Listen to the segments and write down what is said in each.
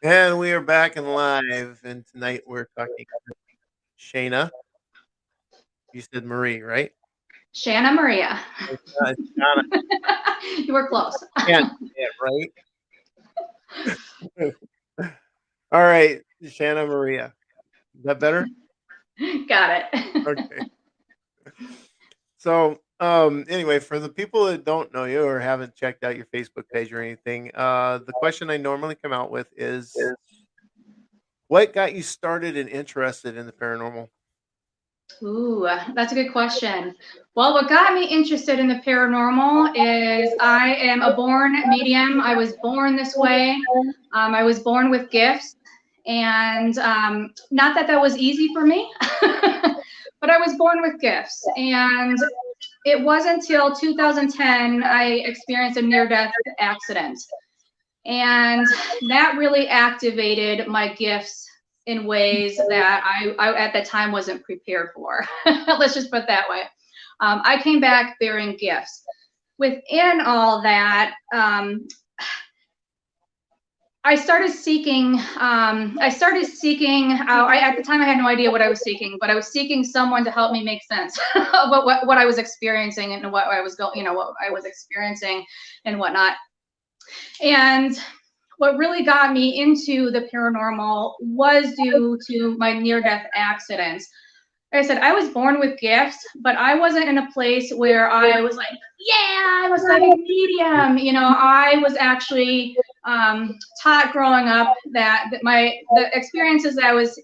And we are back and live, and tonight we're talking to Shayna. You said Marie, right? Shanna Maria. Shana. You were close. Can't say it, right? All right, Shanna Maria. Is that better? Got it. Okay. So, anyway, for the people that don't know you or haven't checked out your Facebook page or anything, the question I normally come out with is, what got you started and interested in the paranormal? Ooh, that's a good question. Well, what got me interested in the paranormal is I am a born medium. I was born this way. I was born with gifts, and not that that was easy for me, but I was born with gifts. And it wasn't until 2010 I experienced a near-death accident. And that really activated my gifts in ways that I at the time wasn't prepared for. Let's just put it that way. I came back bearing gifts. Within all that, I started seeking. At the time, I had no idea what I was seeking, but I was seeking someone to help me make sense of what I was experiencing and what I was what I was experiencing and whatnot. And what really got me into the paranormal was due to my near-death accidents. Like I said, I was born with gifts, but I wasn't in a place where I was like, yeah, I'm a psychic medium. I was actually taught growing up that the experiences that I was,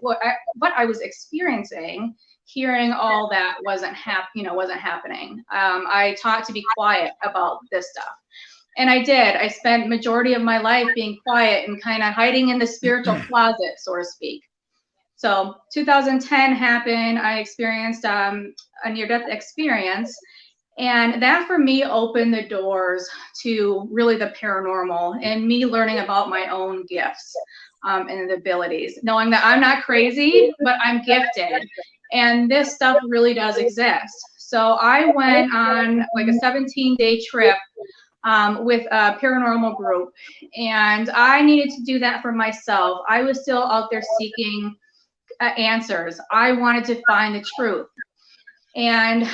what I was experiencing, hearing all that wasn't happening. I taught to be quiet about this stuff. And I did. I spent majority of my life being quiet and kind of hiding in the spiritual closet, so to speak. So 2010 happened. I experienced a near-death experience. And that for me opened the doors to really the paranormal and me learning about my own gifts and abilities, knowing that I'm not crazy, but I'm gifted. And this stuff really does exist. So I went on like a 17-day trip with a paranormal group, and I needed to do that for myself. I was still out there seeking answers. I wanted to find the truth. And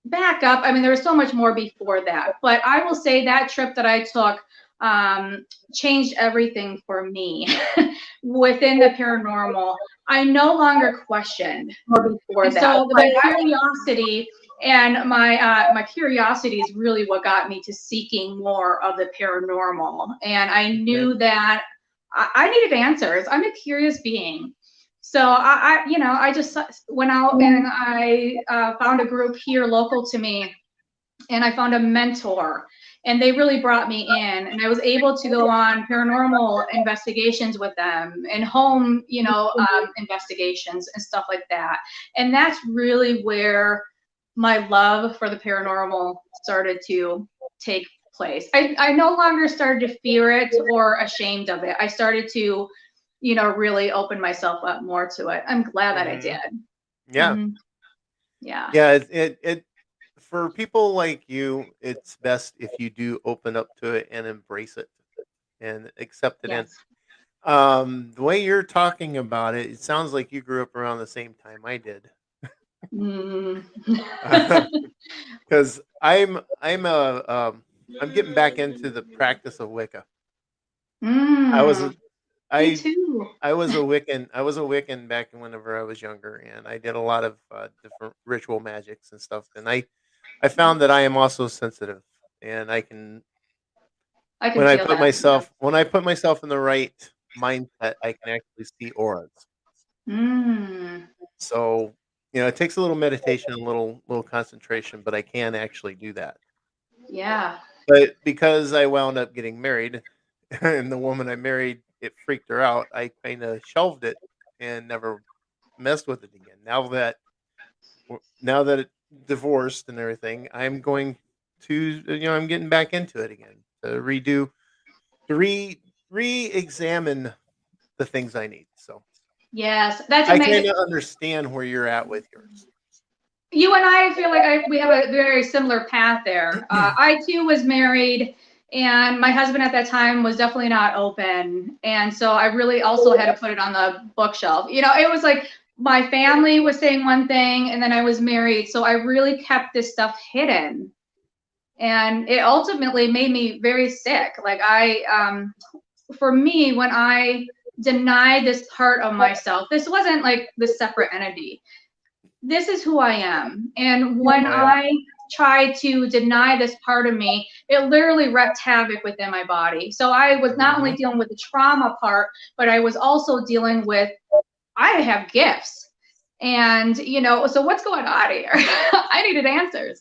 back up, I mean, there was so much more before that, but I will say that trip that I took changed everything for me within the paranormal. I no longer questioned. Before And that. so the curiosity and my curiosity is really what got me to seeking more of the paranormal. And I knew that I needed answers. I'm a curious being. So I just went out and I found a group here local to me, and I found a mentor, and they really brought me in, and I was able to go on paranormal investigations with them and home, investigations and stuff like that. And that's really where my love for the paranormal started to take place. I no longer started to fear it or ashamed of it. I started to, really open myself up more to it. I'm glad that I did. Yeah. Mhm. Yeah. Yeah, it for people like you, it's best if you do open up to it and embrace it and accept it in. Yes. The way you're talking about it, it sounds like you grew up around the same time I did. Mm. Because I'm getting back into the practice of Wicca. I was Mm. a, Me I too. I was a Wiccan. I was a Wiccan back whenever I was younger, and I did a lot of different ritual magics and stuff. And I found that I am also sensitive, and I can I can feel that. Yeah. when I put myself in the right mindset, I can actually see auras. Mm. So it takes a little meditation, a little concentration, but I can actually do that. Yeah. But because I wound up getting married, and the woman I married, it freaked her out. I kind of shelved it and never messed with it again. Now that it divorced and everything, I'm going to I'm getting back into it again to redo to re-examine the things I need. So Yes. That's I kind amazing. of understand where you're at with yours. You and I feel like we have a very similar path there. I too was married, And my husband at that time was definitely not open. And so I really also had to put it on the bookshelf. You know, it was like my family was saying one thing and then I was married. So I really kept this stuff hidden. And it ultimately made me very sick. Like for me, when I denied this part of myself, this wasn't like this separate entity. This is who I am. And when Oh, yeah. I tried to deny this part of me, it literally wreaked havoc within my body. So I was not only Mhm. dealing with the trauma part, but I was also dealing with, I have gifts. And, you know, so what's going on here? I needed answers.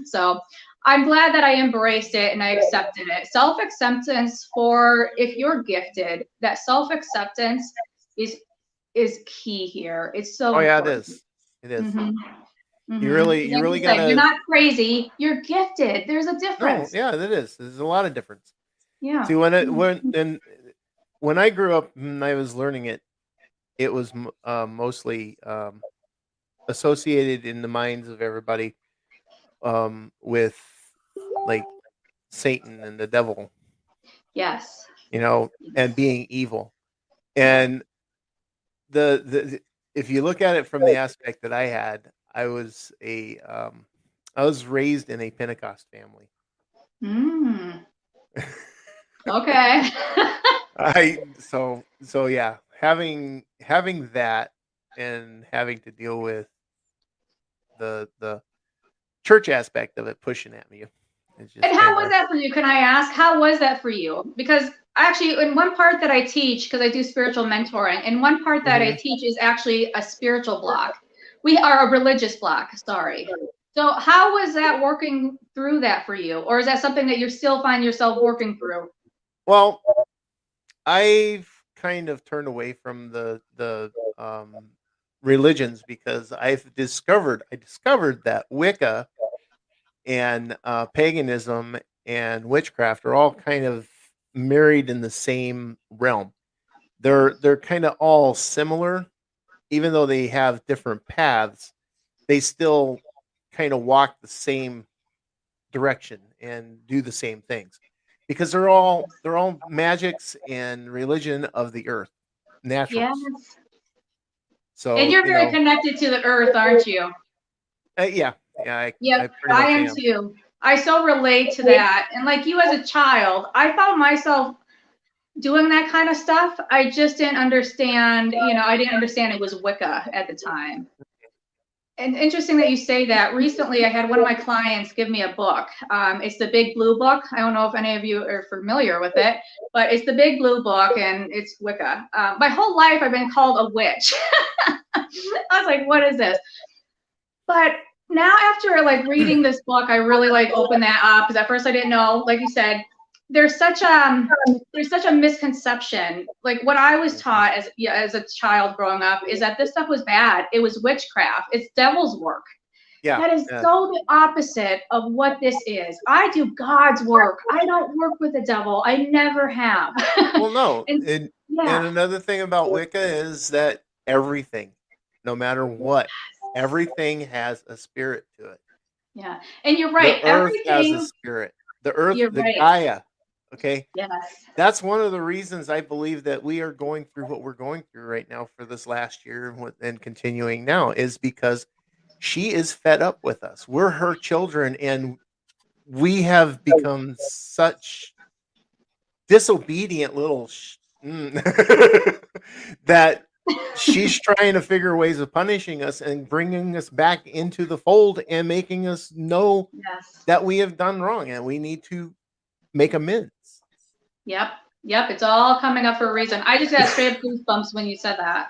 So I'm glad that I embraced it and I accepted it. Self-acceptance, for if you're gifted, that self-acceptance is key here. It's so Oh, yeah, it important. is. It is. Mm-hmm. You Mm-hmm. really, you Like you really said, you're gotta. not crazy. You're gifted. There's a No, difference. yeah, it is. There's a lot of difference. Yeah. See, when I grew up and I was learning it, it was mostly associated in the minds of everybody with like Satan and the devil, Yes. and Yes. being evil. Yeah. And the if you look at it from the aspect that I had, I was raised in a Pentecost family. Mm. Okay. So yeah, having that and having to deal with the church aspect of it pushing at me, it's And just how kind was of. that for you? Can I ask, how was that for you? Because actually, in one part that I teach, because I do spiritual mentoring, and one part that I Mhm. teach is actually a spiritual block. We are a religious block, sorry. So, how was that working through that for you? Or is that something that you still find yourself working through? Well, I've kind of turned away from the religions because I discovered that Wicca and paganism and witchcraft are all kind of married in the same realm. They're kind of all similar, even though they have different paths. They still kind of walk the same direction and do the same things because they're all magics and religion of the earth, naturals. Yes. And So you're very connected to the earth, aren't you? yeah, yeah, I Yep, pretty I much am am. too. I so relate to that. And like you as a child, I found myself doing that kind of stuff. I just didn't understand, I didn't understand it was Wicca at the time. And interesting that you say that. Recently, I had one of my clients give me a book. It's the Big Blue Book. I don't know if any of you are familiar with it, but it's the Big Blue Book and it's Wicca. My whole life, I've been called a witch. I was like, what is this? But now after like reading this book, I really like opened that up because at first I didn't know. Like you said, there's such there's such a misconception. Like what I was Mhm. taught as a child growing up is that this stuff was bad. It was witchcraft. It's devil's work. Yeah, That is yeah. so the opposite of what this is. I do God's work. I don't work with the devil. I never have. Well, no, And and yeah, another thing about Wicca is that everything, no matter what, everything has a spirit to it. yeah. And you're The right. earth has a Everything, spirit. The earth, you're the right. Gaia. Okay, Yes. that's one of the reasons I believe that we are going through what we're going through right now for this last year and continuing now is because she is fed up with us. We're her children, and we have become such disobedient little that she's trying to figure ways of punishing us and bringing us back into the fold and making us know Yes. that we have done wrong and we need to make amends. Yep. Yep. It's all coming up for a reason. I just got straight up goosebumps when you said that.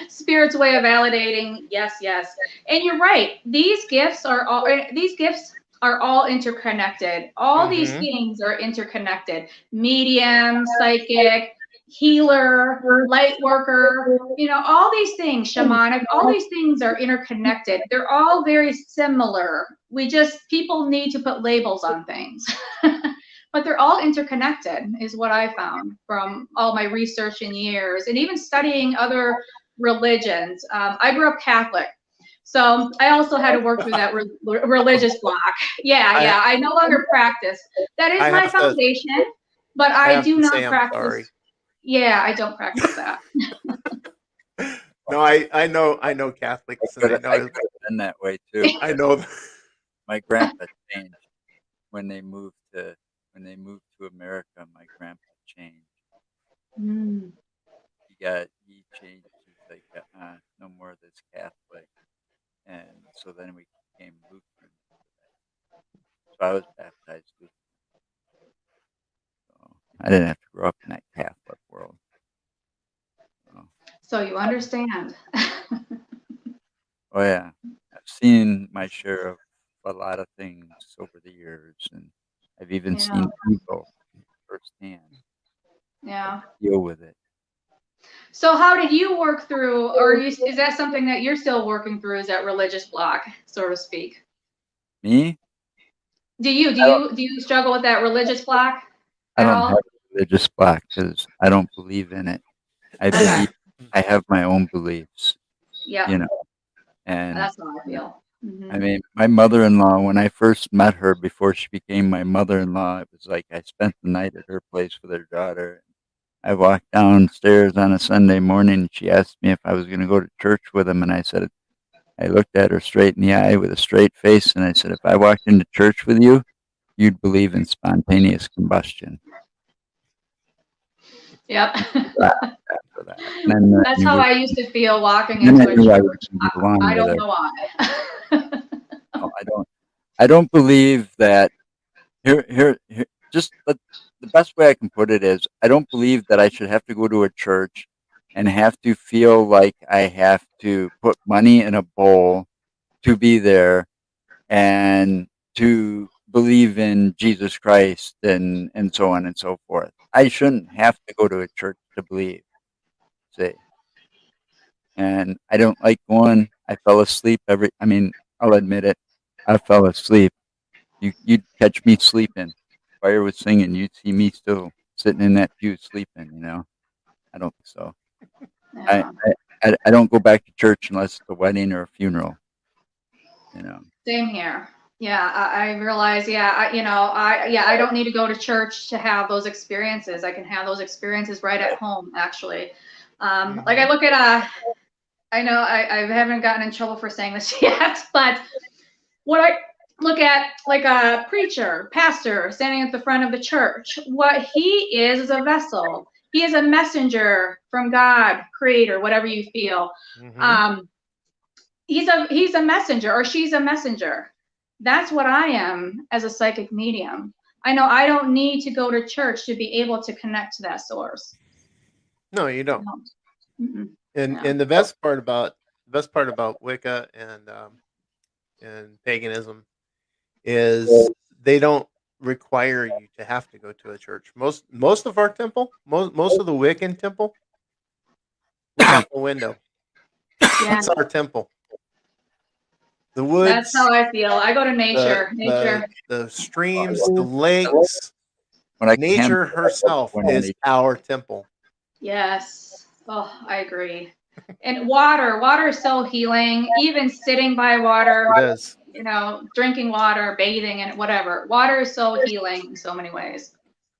Spirit's way of validating. Yes, yes. And you're right. These gifts are all interconnected. All these Hmm. things are interconnected. Medium, psychic, healer, light worker, all these things, shamanic, all these things are interconnected. They're all very similar. People need to put labels on things. But they're all interconnected is what I found from all my research in years and even studying other religions. I grew up Catholic. So I also had to work through that religious block. Yeah, I yeah. I no longer practice. That is I my have to foundation, but I I have do to not say I'm practice. sorry. Yeah, I don't practice that. No, I know Catholics, and I could have been that way too. I know. My grandpa changed when they moved to America. My grandpa changed. Mm. He changed. He's like, no more of this Catholic, and so then we became Lutheran. So I was baptized Lutheran. So I didn't have to grow up in that Catholic world. So, So you understand. oh yeah, I've seen my share of a lot of things over the years, and I've even Yeah, seen evil firsthand. yeah. Deal with it. So how did you work through, or is that something that you're still working through? Is that religious block, so to speak? Me, Do you do I don't. you do you struggle with that religious block I at don't have all? a religious block because I don't believe in it. I Okay. believe I have my own beliefs, Yep. you know. And That's how I feel. I mean, my mother-in-law, when I first met her before she became my mother-in-law, it was like I spent the night at her place with her daughter. I walked downstairs on a Sunday morning and she asked me if I was going to go to church with him. And I looked at her straight in the eye with a straight face. And I said, if I walked into church with you, you'd believe in spontaneous combustion. Yep. After that. And then That's how I used to feel walking then I into a knew I was church. going to get along I with don't her. know why. No, I don't. I don't believe that. Here just the best way I can put it is I don't believe that I should have to go to a church and have to feel like I have to put money in a bowl to be there and to believe in Jesus Christ and so on and so forth. I shouldn't have to go to a church to believe. See, and I don't like going. I fell asleep I mean, I'll admit it. I fell asleep. You'd catch me sleeping. Fire was singing. You'd see me still sitting in that pew sleeping. I don't think so. I, Yeah. I don't go back to church unless it's a wedding or a funeral. Same here. Yeah, I realize. Yeah, I don't need to go to church to have those experiences. I can have those experiences right at home, actually. Like I look at I know I haven't gotten in trouble for saying this yet, but what I look at like a preacher, pastor standing at the front of the church, what he is a vessel. He is a messenger from God, creator, whatever you feel. Mhm. He's a messenger or she's a messenger. That's what I am as a psychic medium. I know I don't need to go to church to be able to connect to that source. No, you I don't. don't. Mm-mm. And Yeah. the best part about Wicca and paganism is they don't require you to have to go to a church. Most of our temple, most of the Wiccan temple, look out the window. Yeah, That's our temple. The that's woods, how I feel. I go to the nature. the Nature. the streams, the lakes, When I can, nature herself when is I our temple. Yes. Oh, I agree. And water is so healing. Even sitting by water, It is. drinking water, bathing, and whatever. Water is so healing in so many ways.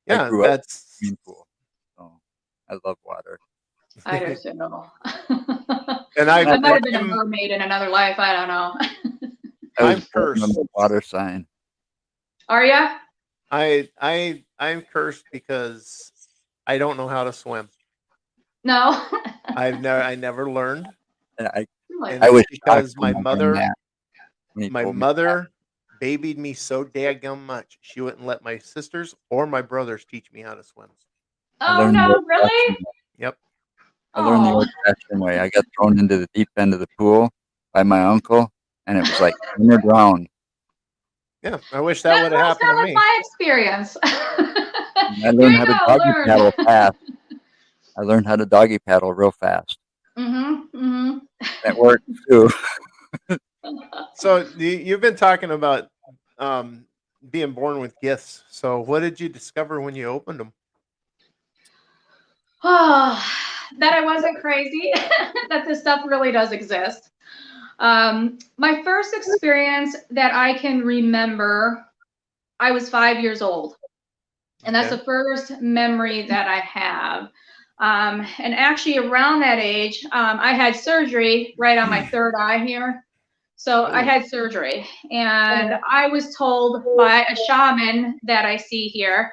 I Yeah, grew up in a that's swimming pool, so I love water. I do too. and I might have been a I'm mermaid in another life. I don't know. I was I'm born on cursed. the water sign. Are ya? I'm cursed because I don't know how to swim. No. I never learned, And Really? and I it's was shocked because when I learned that when he my told me. mother babied me so daggum much she wouldn't let my sisters or my brothers teach me how to swim. I Oh learned the no, old-fashioned really? way. Yep. I learned the Oh. old-fashioned way. I got thrown into the deep end of the pool by my uncle, and it was like swim or drown. Yeah, I wish that That's would have almost happened kind to of like me. my experience. And I You learned ain't how to gonna doggy learn. paddle fast. I learned how to doggy paddle real fast. That worked too. So you've been talking about um, being born with gifts. So what did you discover when you opened them? Oh, that I wasn't crazy. That this stuff really does exist. My first experience that I can remember, I was 5 years old. And that's Okay. the first memory that I have. And actually, around that age, I had surgery right on my third eye here. So I Oh, had surgery, and I was told by a shaman that I see here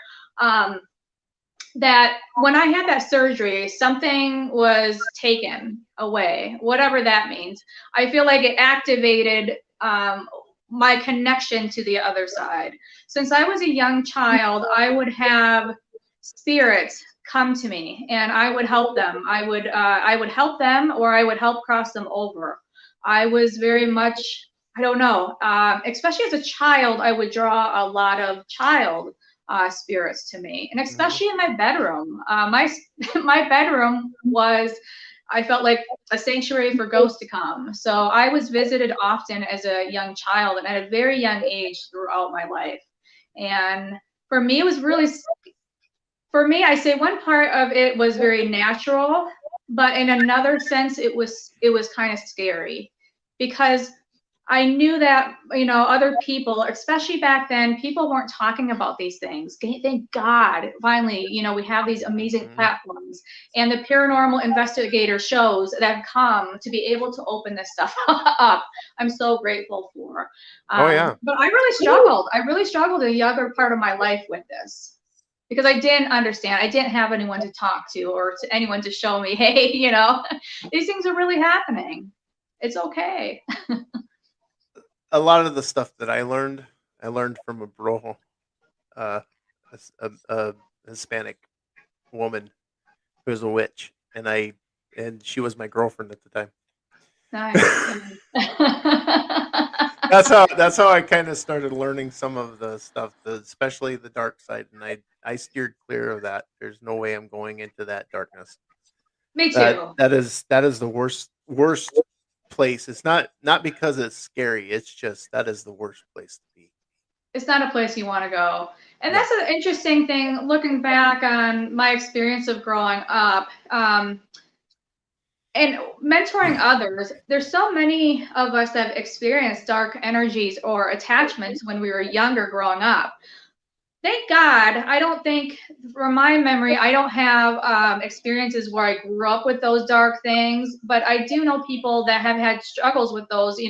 that when I had that surgery, something was taken away, whatever that means. I feel like it activated my connection to the other side. Since I was a young child, I would have spirits come to me, and I would help them. I would help them, or I would help cross them over. I was very much, I don't know, especially as a child, I would draw a lot of child spirits to me, and mhm. especially in my bedroom. My bedroom was, I felt like a sanctuary for ghosts to come. So I was visited often as a young child and at a very young age throughout my life. And for me, it was really, for me, I say one part of it was very natural, but in another sense, it was kind of scary because I knew that, other people, especially back then, people weren't talking about these things. Thank God, finally, we have these amazing Mhm. platforms and the paranormal investigator shows that have come to be able to open this stuff up. I'm so grateful for. Oh yeah. But I really struggled. I really struggled in the younger part of my life with this because I didn't understand. I didn't have anyone to talk to or to anyone to show me, hey, these things are really happening. It's okay. A lot of the stuff that I learned from a bro, uh, a Hispanic woman who was a witch, and she was my girlfriend at the time. Nice. That's how I kind of started learning some of the stuff, especially the dark side, and I steered clear of that. There's no way I'm going into that darkness. Me too. That is the worst place. It's not because it's scary. It's just that is the worst place to be. It's not a place you want to go. And No. that's an interesting thing looking back on my experience of growing up. And mentoring others, there's so many of us that have experienced dark energies or attachments when we were younger growing up. Thank God, I don't think, from my memory, I don't have experiences where I grew up with those dark things, but I do know people that have had struggles with those,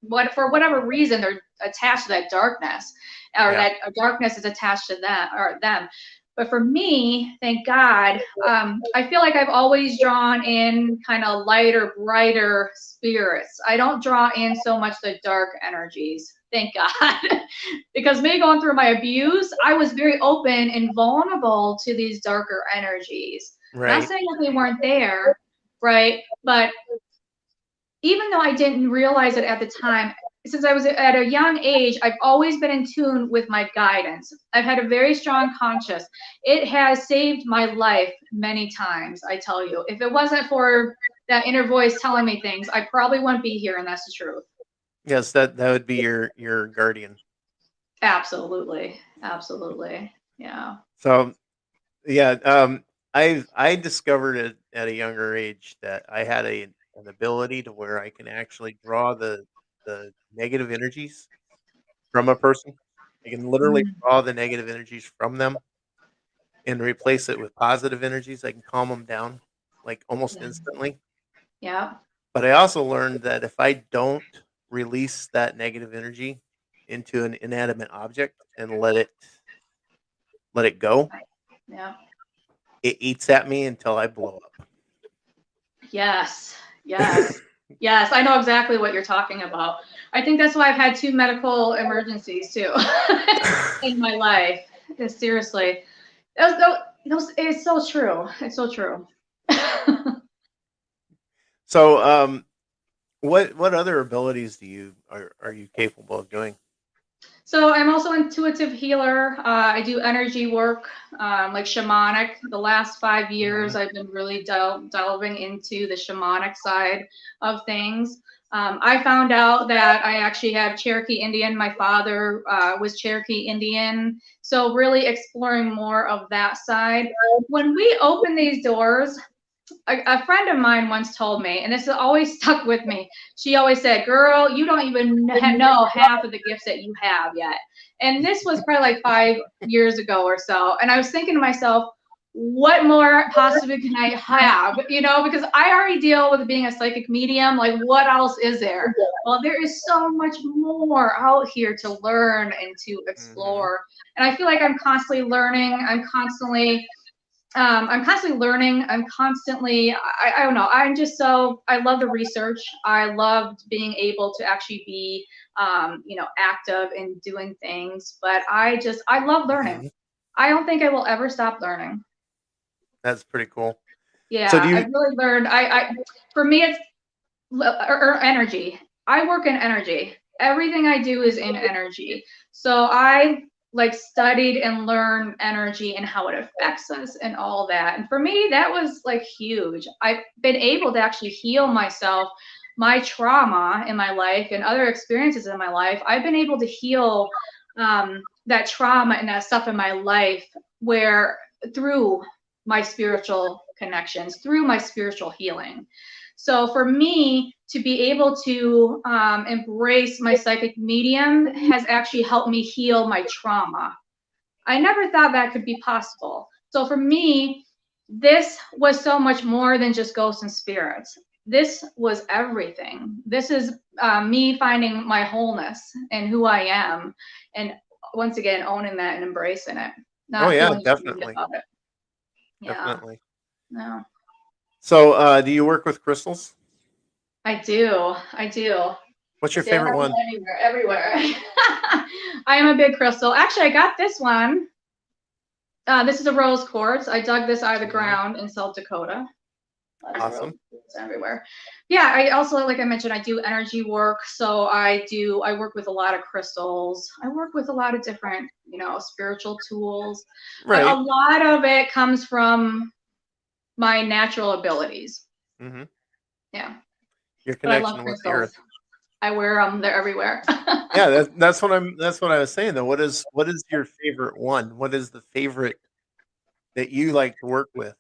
what for whatever reason they're attached to that darkness, or Yeah. that darkness is attached to them. But for me, thank God, I feel like I've always drawn in kind of lighter, brighter spirits. I don't draw in so much the dark energies. Thank God. Because me going through my abuse, I was very open and vulnerable to these darker energies. Not Right. saying that they weren't there, right? But even though I didn't realize it at the time, since I was at a young age, I've always been in tune with my guidance. I've had a very strong conscience. It has saved my life many times, I tell you. If it wasn't for that inner voice telling me things, I probably wouldn't be here, and that's the truth. Yes, that would be your guardian. Absolutely. Absolutely. Yeah. So yeah, I discovered it at a younger age that I had an ability to where I can actually draw the negative energies from a person. I can literally Mm, draw the negative energies from them and replace it with positive energies. I can calm them down like almost yeah. instantly. Yeah. But I also learned that if I don't release that negative energy into an inanimate object and let it go, Yeah. it eats at me until I blow Yes. up. Yes. Yes. I know exactly what you're talking about. I think that's why I've had two medical emergencies too in my life. Seriously. It's so true. It's so true. So, what other abilities are you capable of doing? So I'm also intuitive healer. I do energy work, like shamanic. The last 5 years, Mhm. I've been really delving into the shamanic side of things. I found out that I actually have Cherokee Indian. My father was Cherokee Indian. So really exploring more of that side. When we open these doors, a friend of mine once told me, and this has always stuck with me. She always said, "Girl, you don't even know half of the gifts that you have yet." And this was probably like 5 years ago or so. And I was thinking to myself, what more possibly can I have? You know, because I already deal with being a psychic medium. Like, what else is there? Well, there is so much more out here to learn and to explore. And I feel like I'm constantly learning. I'm constantly learning. I'm constantly, I don't know. I love the research. I loved being able to actually be, active in doing things, but I love learning. Mhm. I don't think I will ever stop learning. That's pretty cool. So do Yeah, you? I've really learned. For me, it's energy. I work in energy. Everything I do is in energy. So I like studied and learned energy and how it affects us and all that. And for me, that was like huge. I've been able to actually heal myself, my trauma in my life and other experiences in my life. I've been able to heal that trauma and that stuff in my life where through my spiritual connections, through my spiritual healing. So for me to be able to embrace my psychic medium has actually helped me heal my trauma. I never thought that could be possible. So for me, this was so much more than just ghosts and spirits. This was everything. This is me finding my wholeness and who I am. And once again, owning that and embracing it, Oh not yeah, feeling ashamed definitely, about it. Yeah. definitely. No, So do you work with crystals? I do. I do. What's your See, I have favorite them one? everywhere. I am a big crystal. Actually, I got this one. This is a rose quartz. I dug this out of the ground in South Dakota. Lots of rose Awesome. quartz everywhere. Yeah, I also, like I mentioned, I do energy work. So I work with a lot of crystals. I work with a lot of different, spiritual tools. But a Right. lot of it comes from my natural abilities. Hmm. Yeah. Your But I love connection with the crystals. earth. I wear them. They're everywhere. Yeah, that's what I was saying though. What is your favorite one? What is the favorite that you like to work with?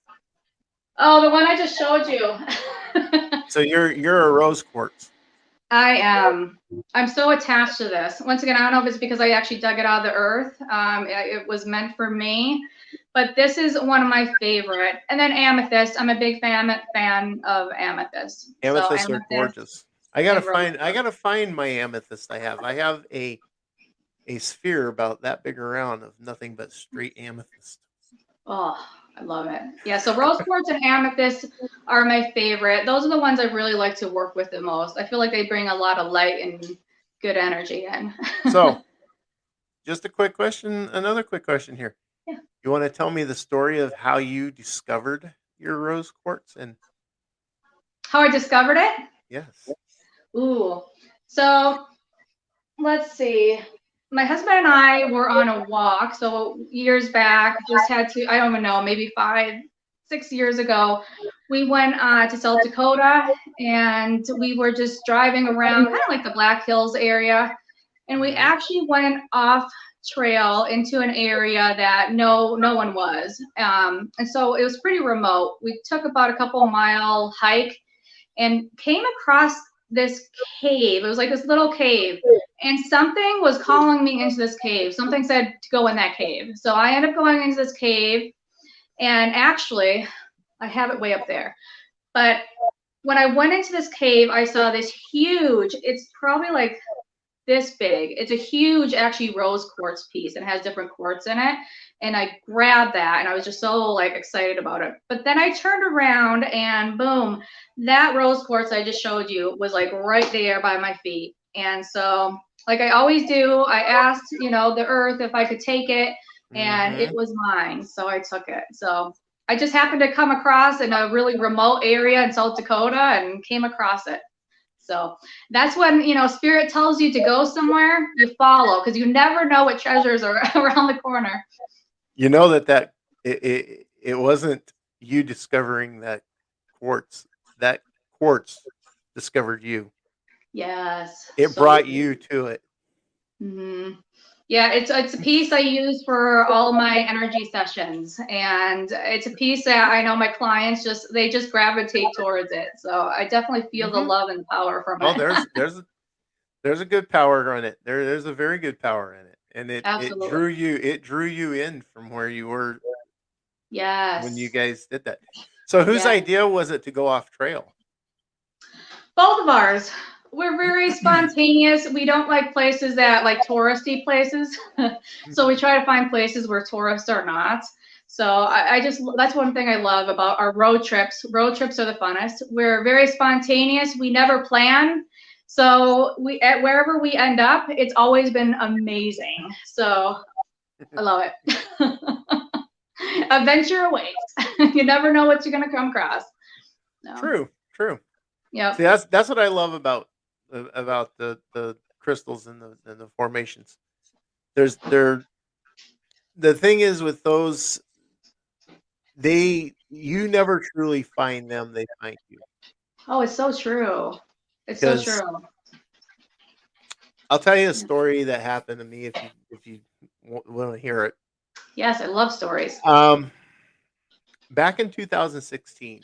Oh, the one I just showed you. So you're a rose quartz. I am. I'm so attached to this. Once again, I don't know if it's because I actually dug it out of the earth. It was meant for me, but this is one of my favorite. And then amethyst. I'm a big fan of amethyst. So Amethysts are amethyst gorgeous. I gotta and rose find I quartz. gotta find my amethyst I have. I have a sphere about that big around of nothing but straight amethyst. Oh, I love it. Yeah, so rose quartz and amethyst are my favorite. Those are the ones I really like to work with the most. I feel like they bring a lot of light and good energy in. So just a quick question, another quick question here. Yeah. You want to tell me the story of how you discovered your rose quartz? And How I discovered it? yes. Ooh. So let's see. My husband and I were on a walk. So years back, just had to, I don't even know, maybe 5, 6 years ago, we went to South Dakota and we were just driving around kind of like the Black Hills area. And we Hmm. actually went off trail into an area that no one was. And so it was pretty remote. We took about a couple mile hike and came across this cave. It was like this little cave. And something was calling me into this cave. Something said to go in that cave. So I ended up going into this cave. And actually, I have it way up there. But when I went into this cave, I saw this huge, it's probably like this big. It's a huge, actually, rose quartz piece and has different quartz in it. And I grabbed that and I was just so like excited about it. But then I turned around and boom, that rose quartz I just showed you was like right there by my feet. And so, like I always do, I asked, the earth if I could take it and it Hmm. was mine. So I took it. So I just happened to come across in a really remote area in South Dakota and came across it. So that's when, spirit tells you to go somewhere, you follow because you never know what treasures are around the corner. You know that it wasn't you discovering that quartz. That quartz discovered you. Yes, It so brought true. you to it. Hmm. Yeah, it's a piece I use for all my energy sessions, and it's a piece that I know my clients they just gravitate towards it. So I definitely feel the Hmm. love and power from Oh, it. there's a good power in it. There's a very good power in it, and Absolutely. it drew you in from where you were when you Yes. guys did that. So whose Yeah. idea was it to go off trail? Both of ours. We're very spontaneous. We don't like places that like touristy places. So we try to find places where tourists are not. So I just, that's one thing I love about our road trips. Road trips are the funnest. We're very spontaneous. We never plan. So we, at wherever we end up, it's always been amazing. So I love it. Adventure awaits. You never know what you're going to come across. No. True, true. Yep. See, that's what I love about the crystals and the formations. There's there the thing is with those, you never truly find them, they find you. Oh, it's so true. It's so Because true. I'll tell you a story that happened to me if you want to hear it. Yes, I love stories. Um, Back in 2016,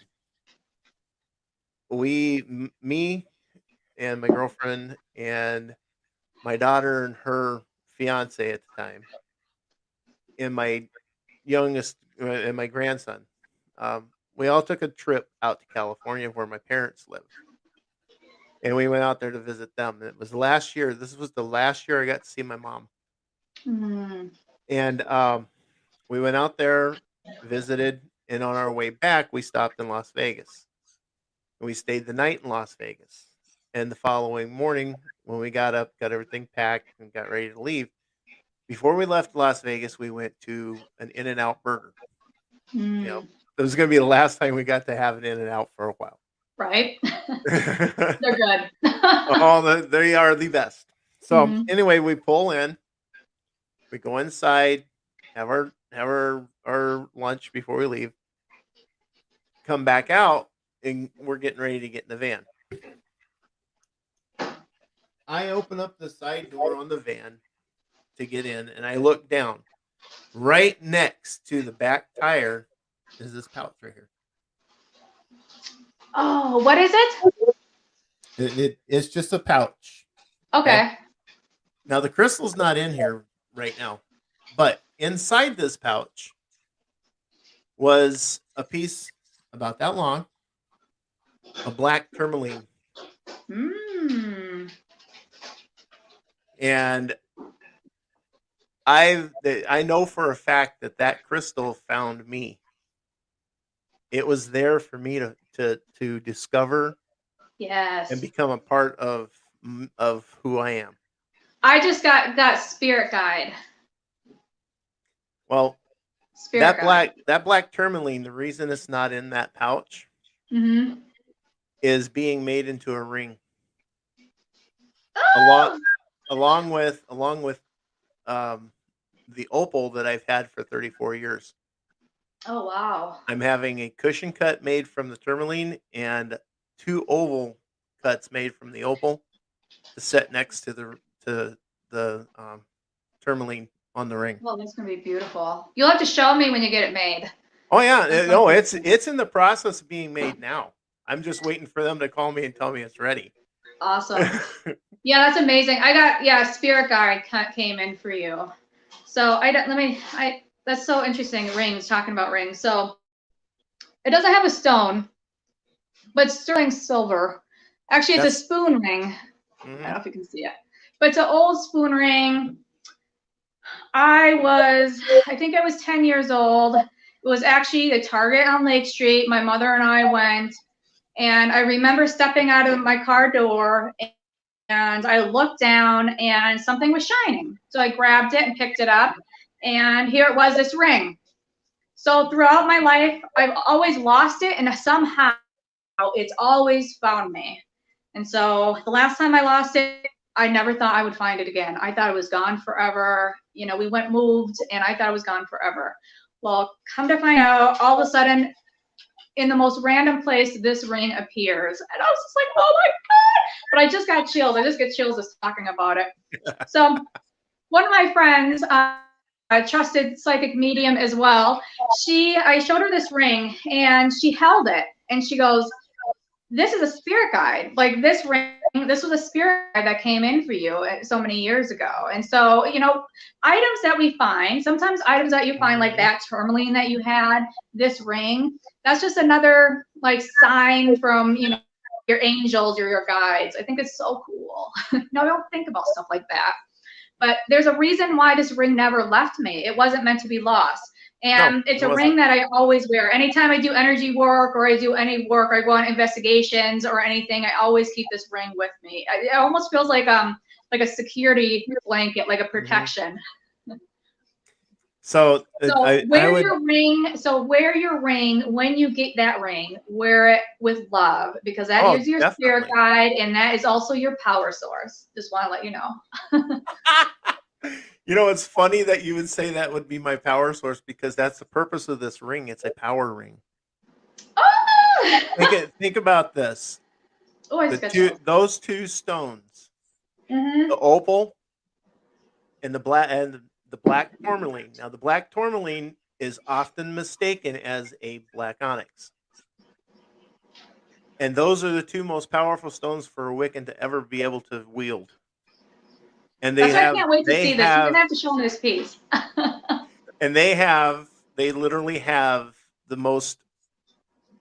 me and my girlfriend and my daughter and her fiance at the time, and my youngest and my grandson, we all took a trip out to California where my parents live, and we went out there to visit them. And it was last year. This was the last year I got to see my mom, Mm, and we went out there, visited, and on our way back, we stopped in Las Vegas. We stayed the night in Las Vegas. And the following morning, when we got up, got everything packed, and got ready to leave, before we left Las Vegas, we went to an In-N-Out burger. mm, It was going to be the last time we got to have an In-N-Out for a while. right? They're good. They are the best. So Hmm. anyway, we pull in, we go inside, have our lunch before we leave, come back out, and we're getting ready to get in the van. I open up the side door on the van to get in, and I look down. Right next to the back tire is this pouch right here. Oh, what is it? It's just a pouch. Okay. Now the crystal's not in here right now, but inside this pouch was a piece about that long, a black tourmaline, Mm. and I know for a fact that crystal found me. It was there for me to discover Yes. and become a part of who I am. I just got spirit guide. Well, Spirit guide. that black tourmaline, the reason it's not in that pouch Mm-hmm. is being made into a ring. Oh! Along with um, the opal that I've had for 34 years. Oh, wow. I'm having a cushion cut made from the tourmaline and 2 oval cuts made from the opal to set next to the tourmaline on the ring. Well, that's gonna be beautiful. You'll have to show me when you get it made. Oh yeah, That's no, gonna be it's in the process of being made now. I'm just waiting for them to call me and tell me it's ready. awesome. Yeah, that's amazing. Spirit guide came in for you. So that's so interesting. Rings, talking about rings. So it doesn't have a stone, but sterling silver. Actually, it's a spoon ring. I don't know if you can see it, but it's an old spoon ring. I think I was 10 years old. It was actually the Target on Lake Street. My mother and I went, and I remember stepping out of my car door, and I looked down, and something was shining. So I grabbed it and picked it up, and here it was, this ring. So throughout my life, I've always lost it, and somehow it's always found me. And so the last time I lost it, I never thought I would find it again. I thought it was gone forever. You know, we moved, and I thought it was gone forever. Well, come to find out, all of a sudden, in the most random place, this ring appears. And I was just like, oh my God. But I just got chills. I just get chills just talking about it. So one of my friends, a trusted psychic medium as well, I showed her this ring and she held it and she goes, this is a spirit guide. Like this ring, this was a spirit guide that came in for you so many years ago. And so, you know, items that we find, sometimes items that you find like that tourmaline that you had, this ring, that's just another like sign from, you know, your angels or your guides. I think it's so cool. No, I don't think about stuff like that. But there's a reason why this ring never left me. It wasn't meant to be lost. And it's a ring that I always wear. Anytime I do energy work or I do any work or I go on investigations or anything, I always keep this ring with me. It almost feels like a security blanket, like a protection. So wear your ring. So wear your ring when you get that ring. Wear it with love because that is your spirit guide and that is also your power source. Just want to let you know. You know, it's funny that you would say that would be my power source because that's the purpose of this ring. It's a power ring. Oh! Think about this. Oh, those two stones, the opal and the black tourmaline. Now, the black tourmaline is often mistaken as a black onyx. And those are the two most powerful stones for a Wiccan to ever be able to wield. And I can't wait to see this. You're gonna have to show me this piece. And they literally have the most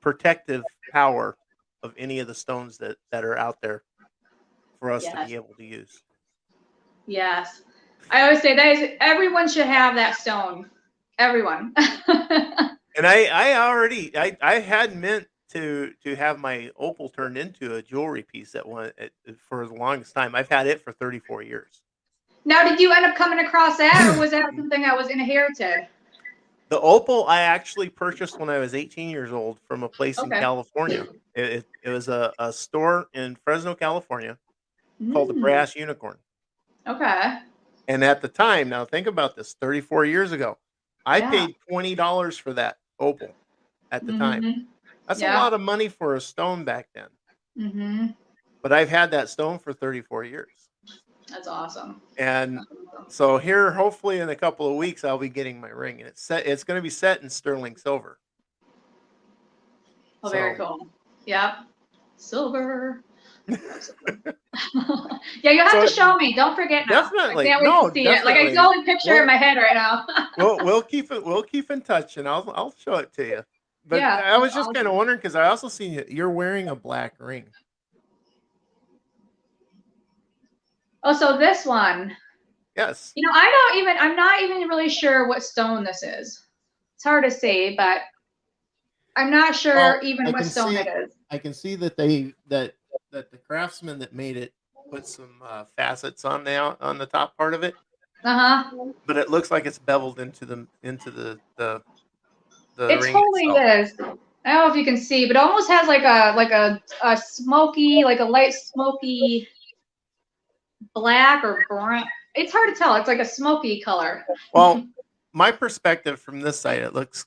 protective power of any of the stones that are out there for us to be able to use. Yes. I always say everyone should have that stone. Everyone. And I had meant to have my opal turned into a jewelry piece for the longest time. I've had it for 34 years. Now, did you end up coming across that, or was that something that was inherited? The opal I actually purchased when I was 18 years old from a place in California. It was a store in Fresno, California called the Brass Unicorn. Okay. And at the time, now think about this, 34 years ago, I paid $20 for that opal at the time. That's a lot of money for a stone back then. But I've had that stone for 34 years. That's awesome. And so here, hopefully in a couple of weeks, I'll be getting my ring, and it's going to be set in sterling silver. Oh, very cool. Yep, silver. Yeah, you'll have to show me. Don't forget now. Definitely. I can't wait to see it. Like I can only picture in my head right now. We'll keep in touch, and I'll show it to you. But I was just kind of wondering because I also seen you're wearing a black ring. Oh, so this one. Yes. You know, I'm not even really sure what stone this is. It's hard to say, but I'm not sure what stone it is. I can see that that the craftsman that made it put some facets on the top part of it. But it looks like it's beveled into the It ring totally is. I don't know if you can see, but it almost has like a smoky, like a light smoky black or brown. It's hard to tell. It's like a smoky color. Well, my perspective from this side, it looks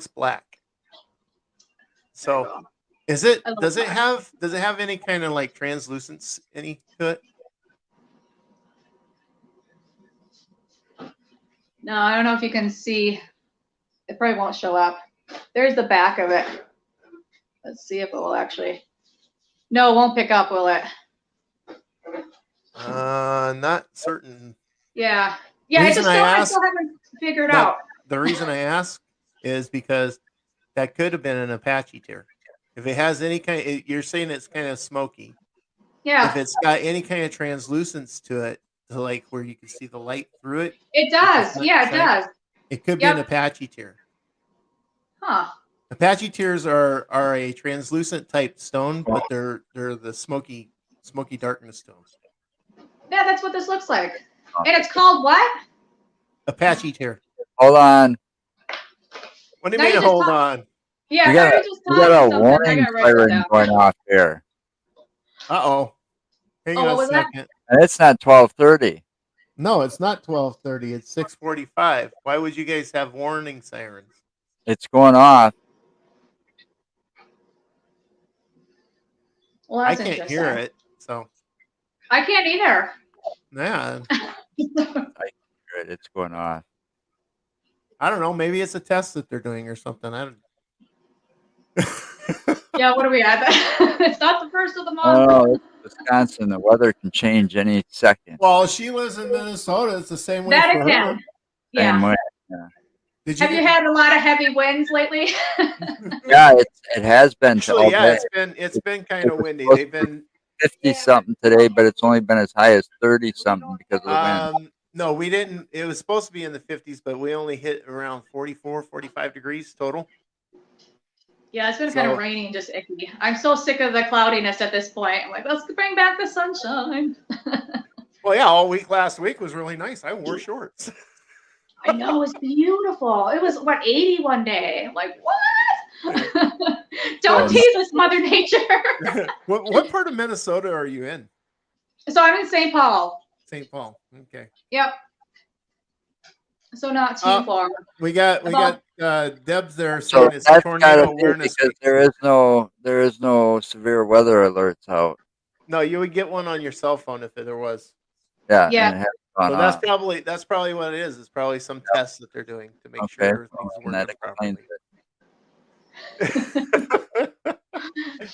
black. So, does it have any kind of like translucence to it? No, I don't know if you can see. It probably won't show up. There's the back of it. Let's see if it will actually. No, it won't pick up, will it? Not certain. Yeah. I still haven't figured out. The reason I ask is because that could have been an Apache tear. If it has any you're saying it's kind of smoky. Yeah. If it's got any kind of translucence to it, to like where you can see the light through it. It does. Yeah, it does. It could be an Apache tear. Huh. Apache tears are a translucent type stone, but they're the smoky darkness stones. Yeah, that's what this looks like. And it's called what? Apache tear. Hold on. What do you mean hold on? Yeah, we got a warning siren going off here. Uh-oh. Hang on a second. And it's not 12:30. No, it's not 12:30. It's 6:45. Why would you guys have warning sirens? It's going off. Well, I can't hear it, so. I can't either. Yeah. it. It's going off. I don't know. Maybe it's a test that they're doing or something. I don't. Yeah, what are we at? It's not the first of the Oh, month. no, it's Wisconsin. The weather can change any second. Well, she lives in Minnesota. It's the same way That for it her. can. Same Yeah. way. Yeah, Did Have you had a lot of heavy winds lately? yeah, it has been to Actually, all yeah, day. it's been kind It of was windy. supposed They've to be been 50 something today, but it's only been as high as 30 something because of the wind. no, we didn't. It was supposed to be in the 50s, but we only hit around 44, 45 degrees total. Yeah, it's been kind of So, raining, just icky. I'm so sick of the cloudiness at this point. I'm like, let's bring back the sunshine. well, yeah, all week last week was really nice. I wore shorts. I know, it's beautiful. It was, what, 80 one day. I'm like, what? Don't So- tease us, Mother Nature. what part of Minnesota are you in? So I'm in St. Paul. St. Paul. Okay. Yep. So not too far. We got About- Deb's there So saying it's that's tornado gotta be awareness because week. there is no severe weather alerts out. No, you would get one on your cell phone if there was. Yeah, Yeah. and it has gone So that's off. probably what it is. It's probably some tests that they're doing to make Okay, sure well, things then that work explains properly. it.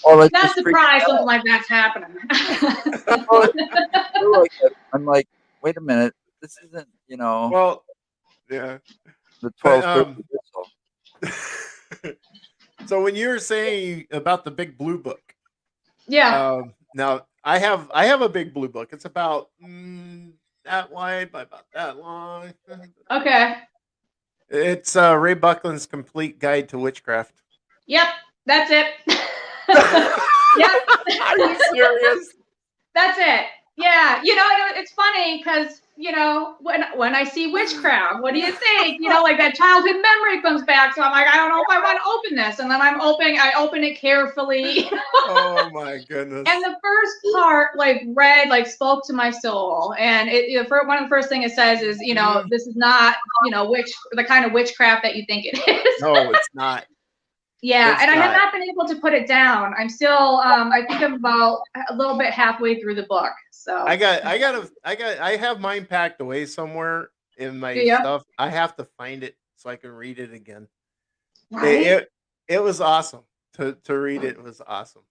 Well, it's Not just freaking surprised out. something like that's happening. I feel like I'm like, wait a minute, this isn't Well, yeah. the But 12:30 whistle. so when you were saying about the big blue book, Yeah. now I have a big blue book. It's about that wide by about that long. Okay. It's Ray Buckland's Complete Guide to Witchcraft. Yep. That's it. Yep. Are you serious? That's it. Yeah. It's funny because, when I see witchcraft, what do you think? Like that childhood memory comes back. So I'm like, I don't know if I want to open this. And then I open it carefully. Oh my goodness. And the first part, spoke to my soul. And one of the first things it says is, this is not, the kind of witchcraft that you think it is. No, it's not. Yeah, It's and I have not. not been able to put it down. I'm still, I think I'm about a little bit halfway through the book. So I have mine packed away somewhere in my Yeah. stuff. I have to find it so I can read it again. right? It was awesome to read it. It was awesome.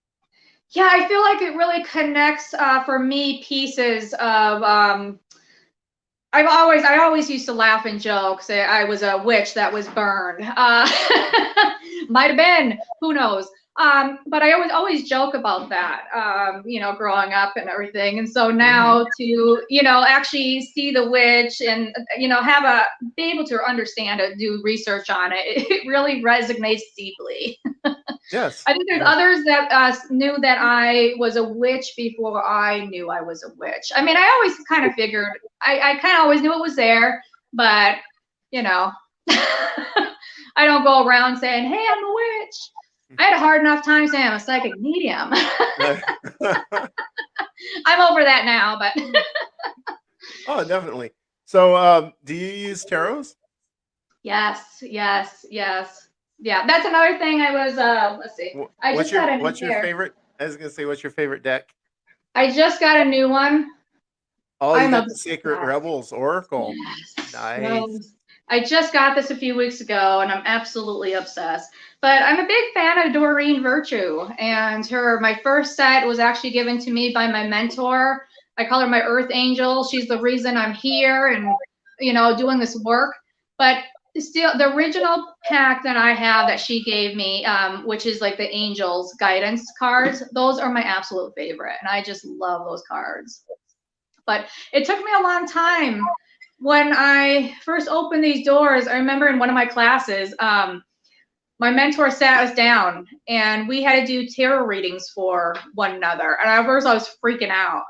Yeah, I feel like it really connects for me pieces of I always used to laugh and joke, say I was a witch that was burned. Might have been, who knows? But I always joke about that, growing up and everything. And so now to, actually see the witch and, be able to understand it, do research on it, it really resonates deeply. Yes. I think there's others that knew that I was a witch before I knew I was a witch. I mean, I always kind of figured, I kind of always knew it was there, but, I don't go around saying, hey, I'm a witch. I had a hard enough time saying I'm a psychic medium. I'm over that now, but. Oh, definitely. So, do you use tarots? Yes. Yeah, that's another thing I was, let's see. What's your favorite? I was going to say, what's your favorite deck? I just got a new one. Oh, you I'm got the obsessed. Sacred Rebels Oracle. Yes. Nice. I just got this a few weeks ago, and I'm absolutely obsessed. But I'm a big fan of Doreen Virtue, and my first set was actually given to me by my mentor. I call her my Earth Angel. She's the reason I'm here and, doing this work. But still, the original pack that I have that she gave me, which is like the Angels guidance cards, those are my absolute favorite, and I just love those cards. But it took me a long time. When I first opened these doors, I remember in one of my classes, my mentor sat us down and we had to do tarot readings for one another. And at first I was freaking out.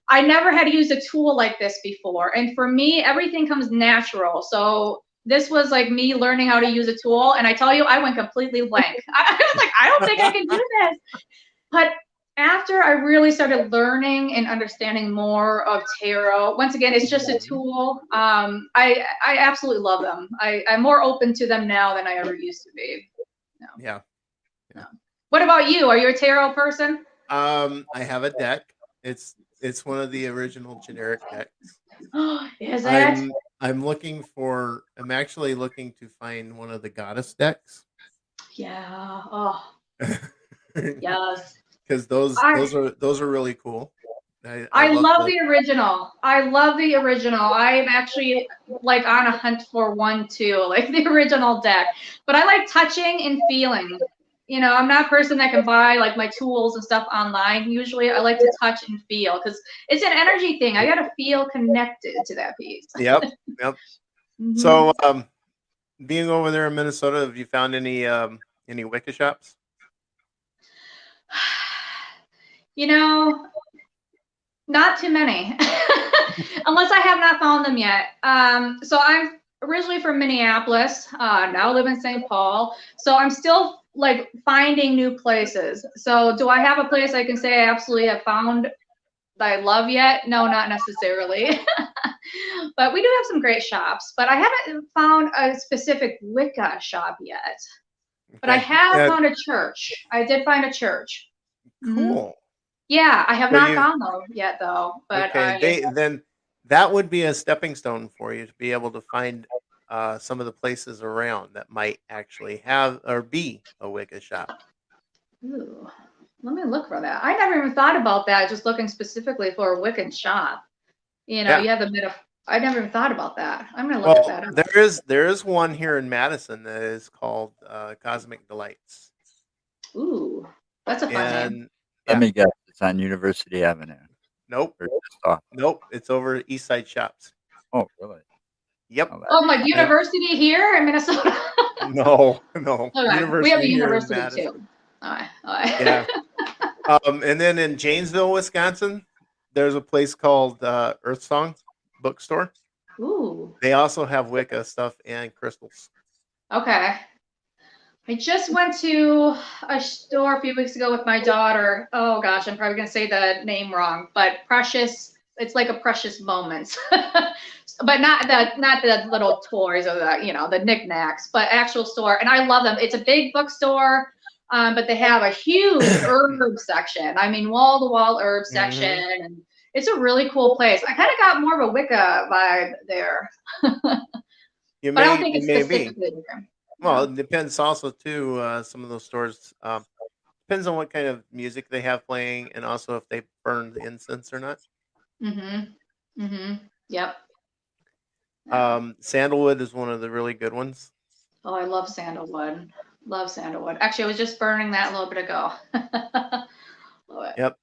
I never had used a tool like this before. And for me, everything comes natural. So this was like me learning how to use a tool. And I tell you, I went completely blank. I was like, I don't think I can do this. But after I really started learning and understanding more of tarot, once again, it's just a tool. I absolutely love them. I'm more open to them now than I ever used to be. No. Yeah. What about you? Are you a tarot person? I have a deck. It's one of the original generic decks. Is it? I'm actually looking to find one of the goddess decks. Yeah. Oh, Because yes. those I those are those are really cool. I I love love the the original. I love the original. I'm actually like on a hunt for one too, like the original deck. But I like touching and feeling. You know, I'm not a person that can buy like my tools and stuff online. Usually I like to touch and feel because it's an energy thing. I gotta feel connected to that piece. Yep, yep. Hmm. So being over there in Minnesota, have you found any Wicca shops? You know, not too many, unless I have not found them yet. So I'm originally from Minneapolis, now live in St. Paul. So I'm still like finding new places. So do I have a place I can say I absolutely have found that I love yet? No, not necessarily. But we do have some great shops. But I haven't found a specific Wicca shop yet. But I Okay. have found a church. I did find a church. Hmm. Cool. Yeah, I have So not you gone though yet though. But okay, I they then that would be a stepping stone for you to be able to find some of the places around that might actually have or be a Wicca shop. Ooh, let me look for that. I never even thought about that, just looking specifically for a Wiccan shop. You know, Yeah. you have the bit of, I never even thought about that. I'm gonna look Well, that up. there is one here in Madison that is called Cosmic Delights. Ooh, that's a fun name. And Let yeah, me guess. It's on University Avenue nope, or just off. nope, it's over at East Side Shops. Oh, really? Yep. Oh, Oh, like And university here in Minnesota. no, no, Okay, we have a university here in university too. Madison. All right, all right. Yeah. And then in Janesville, Wisconsin, there's a place called Earth Song Bookstore. Ooh, They also have Wicca stuff and crystals. okay. I just went to a store a few weeks ago with my daughter. Oh gosh, I'm probably gonna say the name wrong, but Precious. It's like a Precious Moments, but not the little toys or the knickknacks, but actual store. And I love them. It's a big bookstore, but they have a huge herb section. I mean, wall to wall herb section, Hmm. and it's a really cool place. I kind of got more of a Wicca vibe there, but I don't think You it's may be. specifically Wicca. Well, Yeah. it depends also too. Some of those stores depends on what kind of music they have playing, and also if they burn the incense or not. Mhm. Mhm. Yep. Yeah. Sandalwood is one of the really good ones. Oh, I love sandalwood. Love sandalwood. Actually, I was just burning that a little bit ago. Love it. Yep. Mhm.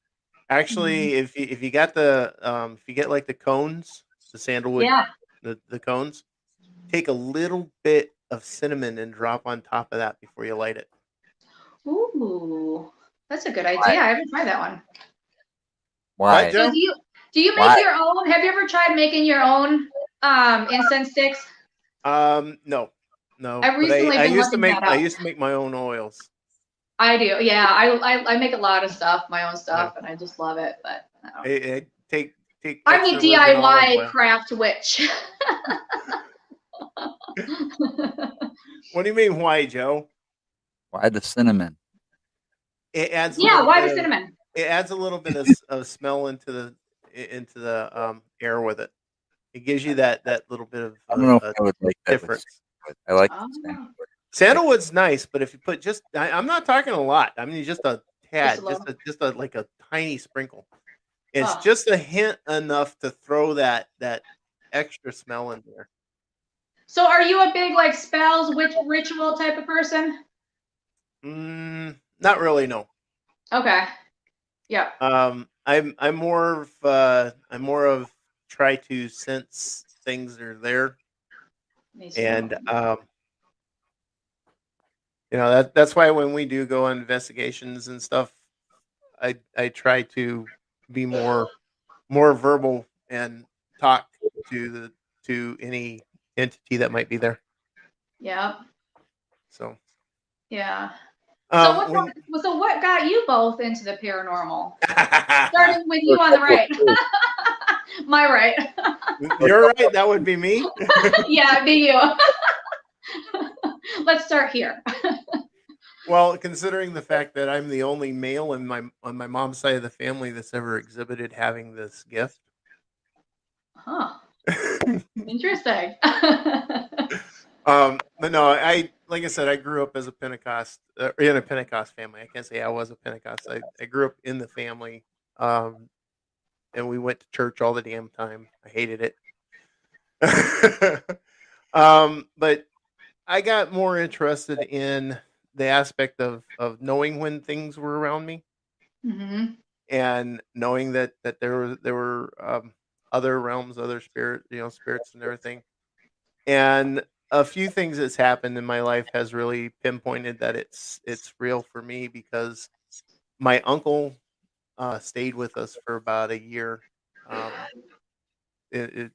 Actually, if you got if you get like the cones, the sandalwood, Yeah. the cones, take a little bit of cinnamon and drop on top of that before you light it. Ooh, that's a good why? idea. I haven't tried that one. What, Why? So Joe? do you make Why? your own? Have you ever tried making your own incense sticks? No, no. I've But recently been looking that I up. used to make my own oils. I do. Yeah, I make a lot of stuff, my own Yeah, stuff, and I just love it. But I don't. I take I'm extra a virgin olive DIY oil. craft witch. What do you mean, why, Joe? Why the cinnamon? It adds a Yeah, little why bit the of cinnamon? of smell into the air with it. It gives you that little bit of I don't know if a I would like that with difference. sandalwood. I like the Oh, sandalwood. Like, Sandalwood's nice, but if you put I'm not talking a lot. I mean, just a just a tad, little. just a like a tiny sprinkle. It's Oh, just a hint enough to throw that extra smell in there. so are you a big like spells, witch ritual type of person? Not really, no. Okay. Yeah. I'm more of try to sense things that are there, Me too. and that's why when we do go on investigations and stuff, I try to be more verbal and talk to any entity that might be there. Yeah. So Yeah. So what when so what got you both into the paranormal? Starting with you on the right. My right. you're right, that would be me. Yeah, be you. Let's start here. Well, considering the fact that I'm the only male in my on my mom's side of the family that's ever exhibited having this gift, Huh. Interesting. But no, like I said, I grew up as a Pentecost in a Pentecost family. I can't say I was a Pentecost. I grew up in the family, um, and we went to church all the damn time. I hated it. But I got more interested in the aspect of knowing when things were around me Hmm. and knowing that there were other realms, other spirits and everything. And a few things that's happened in my life has really pinpointed that it's real for me because my uncle stayed with us for about a year. Um, it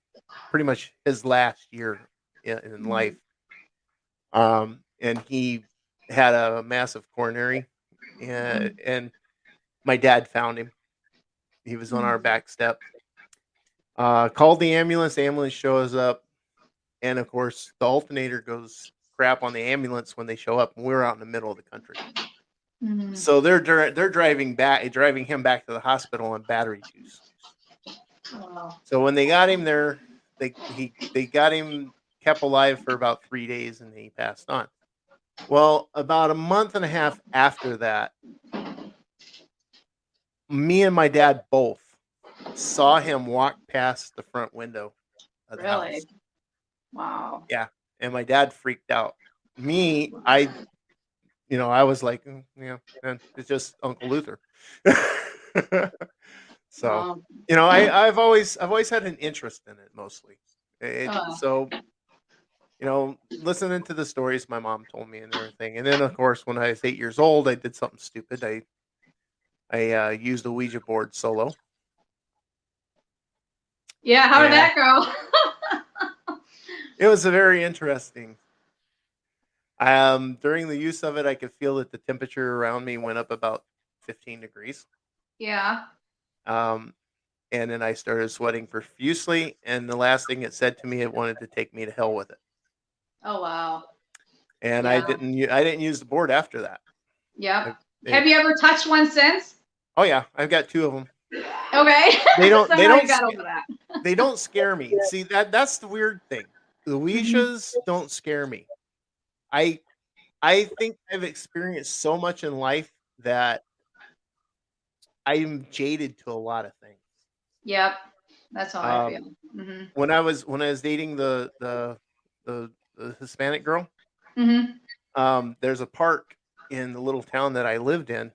pretty much his last year in life. And he had a massive coronary, and my dad found him. He was on our back step. Called the ambulance. The ambulance shows up, and of course, the alternator goes crap on the ambulance when they show up. And we're out in the middle of the country, Hmm. so they're driving him back to the hospital on battery juice. Wow. So when they got him there, they got him kept alive for about 3 days, and he passed on. Well, about a month and a half after that, me and my dad both saw him walk past the front window of the Really? house. Wow. Yeah, and my dad freaked out. Me, I was like, yeah, man, it's just Uncle Luther." So, Wow. I've always had an interest in it mostly. Uh, So, listening to the stories my mom told me and everything, and then of course when I was 8 years old, I did something stupid. I used the Ouija board solo, yeah. How did and that go? it was a very interesting. During the use of it, I could feel that the temperature around me went up about 15 degrees. Yeah. Um, and then I started sweating profusely. And the last thing it said to me, it wanted to take me to hell with it. Oh wow. And I Yeah. didn't. I didn't use the board after that. Yep. It, Have it, you ever touched one since? oh yeah, I've got two of them. Okay. They don't. They Somehow you don't. got over that. They don't scare me. See that's the weird thing. The Hmm. Ouijas don't scare me. I I think I've experienced so much in life that I'm jaded to a lot of things. Yep. That's how I Um, feel. Hmm. when I was dating the Hispanic girl, Hmm. there's a park in the little town that I lived in.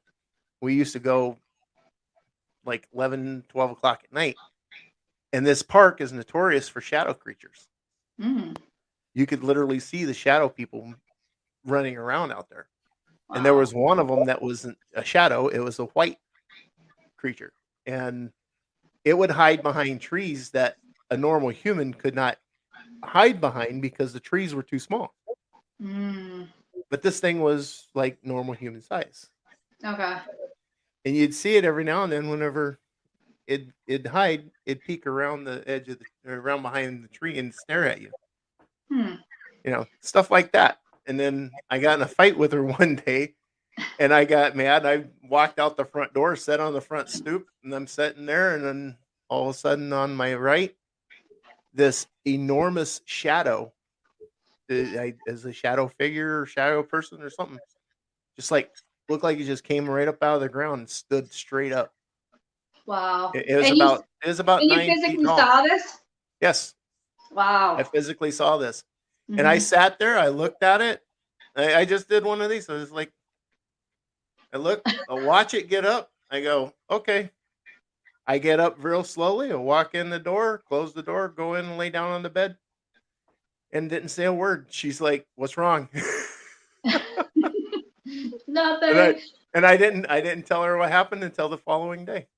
We used to go like 11, 12 o'clock at night, and this park is notorious for shadow creatures. Mm. You could literally see the shadow people running around out there. And there Wow. was one of them that wasn't a shadow; it was a white creature, and it would hide behind trees that a normal human could not hide behind because the trees were too small. Mm. But this thing was like normal human size. Okay. And you'd see it every now and then whenever it'd hide, it'd peek around the edge of the or around behind the tree and stare at you. Hmm. Stuff like that. And then I got in a fight with her one day and I got mad. I walked out the front door, sat on the front stoop, and I'm sitting there, and then all of a sudden on my right, this enormous shadow, as a shadow figure or shadow person or something, just like looked like it just came right up out of the ground and stood straight up. Wow. It was about And you 9 feet physically tall. saw this? Yes, I Wow. physically saw this, and I Hmm. sat there. I looked at it. I just did one of these. I was like, I watch it get up. I go, okay. I get up real slowly. I walk in the door, close the door, go in and lay down on the bed, and didn't say a word. She's like, "What's wrong?" and I Nothing. and I didn't tell her what happened until the following day.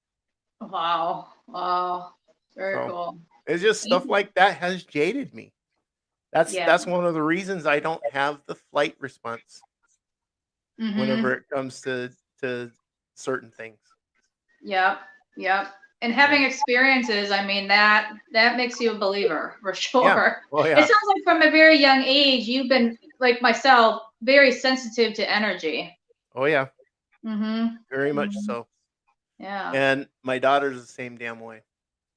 Wow. Wow. Very So cool. it's just stuff like that has jaded me. That's Yeah. that's one of the reasons I don't have the flight response whenever Hmm. it comes to certain things. Yep. Yep. And So having experiences, I mean, that makes you a believer for yeah, sure. well It yeah, sounds like from a very young age, you've been like myself, very sensitive to energy. oh yeah, Mm-hmm. very much Hmm. so. Yeah. And my daughter's the same damn way.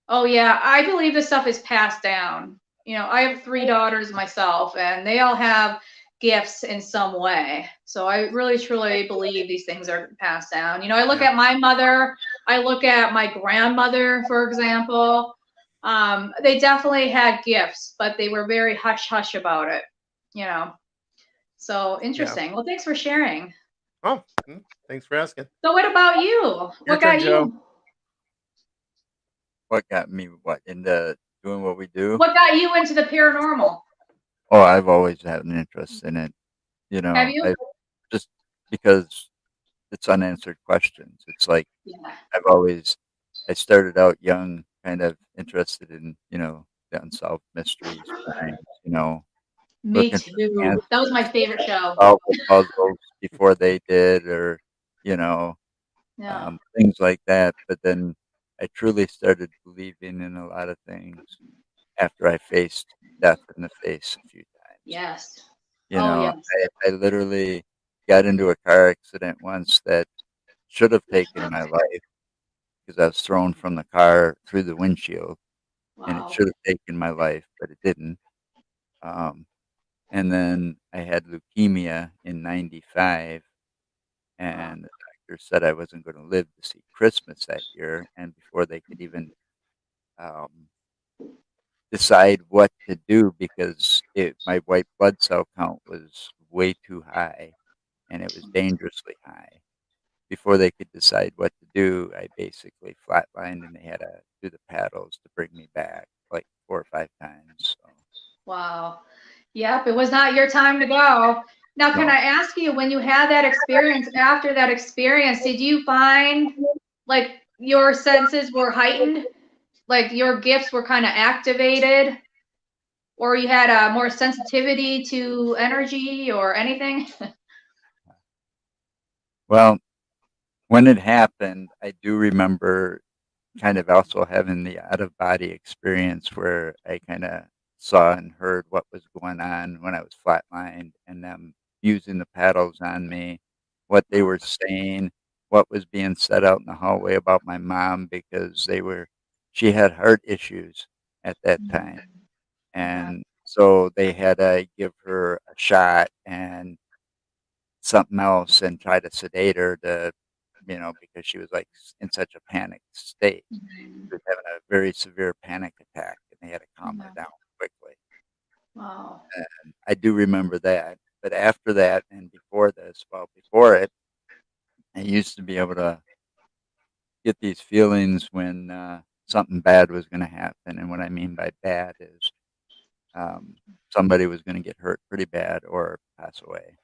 Oh yeah, I believe this stuff is passed down. You know, I have 3 daughters myself, and they all have gifts in some way. So I really truly believe these things are passed down. You know, I look Yeah. at my mother, I look at my grandmother, for example. They definitely had gifts, but they were very hush hush about it. You know, so Yeah. interesting. Well, thanks for sharing. Oh, thanks for asking. So what about you? Your What turn, got Joe. you? What got me into doing what we do? What got you into the paranormal? Oh, I've always had an interest in it. Have you? I just because it's unanswered questions. It's like Yeah. I've always I started out young, kind of interested in, the unsolved mysteries, crimes, Me looking for too. That was my answers, favorite show. solve the puzzles before they did, or, you know, Yeah. things like that. But then I truly started believing in a lot of things after I faced death in the face a few times. Yes. You Oh, know, yes. I literally got into a car accident once that should have taken my life because I was thrown from the car through the windshield, and it Wow. should have taken my life, but it didn't. Um, and then I had leukemia in '95, Wow. and the doctor said I wasn't going to live to see Christmas that year. And before they could even um, decide what to do, because my white blood cell count was way too high, and it was dangerously high. Before they could decide what to do, I basically flatlined, and they had to do the paddles to bring me back like 4 or 5 times. So, Wow. Yep, it was not your time to go. Now, can no, I ask you, when you had that experience, after that experience, did you find like your senses were heightened? Like your gifts were kind of activated? Or you had more sensitivity to energy or anything? well, when it happened, I do remember kind of also having the out of body experience where I kind of saw and heard what was going on when I was flatlined, and them using the paddles on me, what they were saying, what was being said out in the hallway about my mom, because she had heart issues at that time. Okay. And so they had to give her a shot and something else and try to sedate her because she was like in such a panic state. Mhm. She was having a very severe panic attack, and they had to calm her Yeah. down quickly. Wow. And I do remember that. But after that and before it, I used to be able to get these feelings when something bad was going to happen. And what I mean by bad is um, somebody was going to get hurt pretty bad or pass away.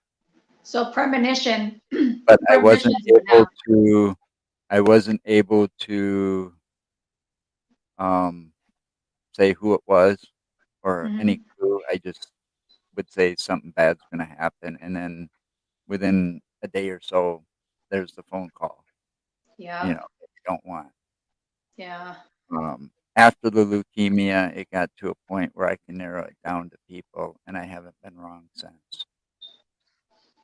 So premonition, But premonitions you would have. I wasn't able to um, say who it was or any Mhm. clue. I just would say something bad's going to happen, and then within a day or so, there's the phone call. Yeah. That you don't want. Yeah. After the leukemia, it got to a point where I can narrow it down to people, and I haven't been wrong since.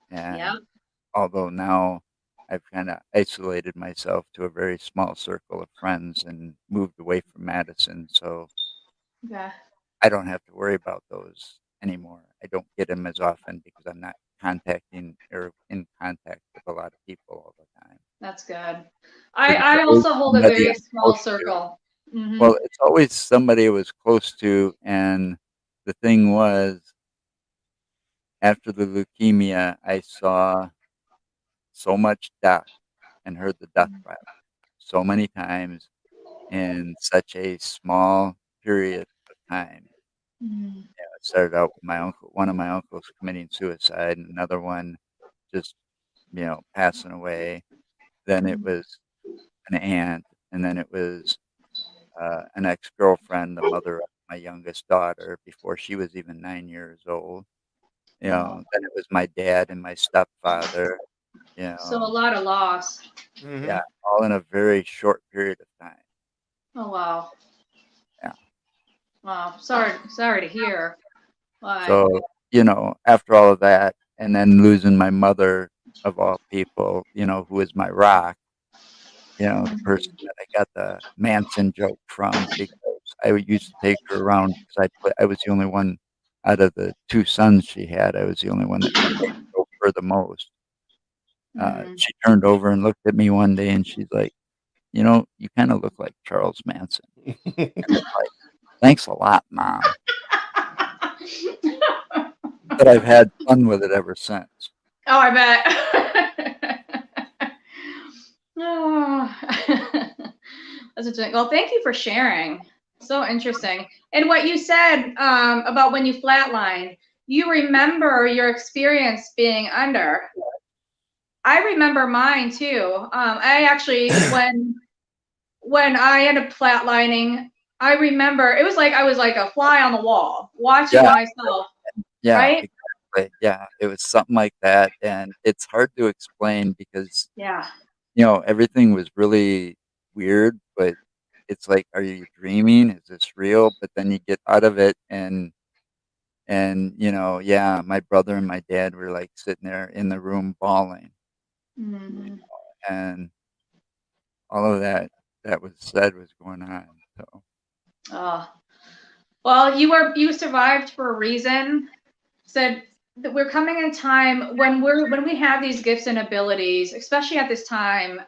Yeah. And although now I've kind of isolated myself to a very small circle of friends and moved away from Madison, so Okay. I don't have to worry about those anymore. I don't get them as often because I'm not contacting or in contact with a lot of people all the time. That's good. 'Cause it's I always also hold a somebody very I'm small close to. circle. Hmm. Well, it's always somebody I was close to, and the thing was, after the leukemia, I saw so much death and heard the death rattle so many times in such a small period of time. Mm. It started out with one of my uncles committing suicide, and another one just, passing away. Then it was an aunt, and then it was an ex-girlfriend, the mother of my youngest daughter, before she was even 9 years old. Wow. Then it was my dad and my stepfather. You So a know, lot of loss. Hmm. yeah, all in a very short period of time. Oh wow. Yeah. Wow. Sorry to hear. Why? So, after all of that, and then losing my mother of all people, who is my rock, the person that I got the Manson joke from, because I used to take her around because I was the only one out of the two sons she had. I was the only one that played joke her the most. She turned over and looked at me one day and she's like, you kind of look like Charles Manson. And it's like, thanks a lot, Mom. But I've had fun with it ever since. Oh, I bet. Oh. That's interesting. Well, thank you for sharing. So interesting. And what you said about when you flatline, you remember your experience being under. I remember mine too. I actually, when I ended up flatlining, I remember it was like I was like a fly on the wall watching myself. Yeah, right? exactly. Yeah, it was something like that, and it's hard to explain because Yeah. everything was really weird, but it's like, are you dreaming? Is this real? But then you get out of it, and yeah, my brother and my dad were like sitting there in the room bawling, and all of that was said was going on. So well, you survived for a reason. Said that we're coming in a time when we have these gifts and abilities, especially at this time.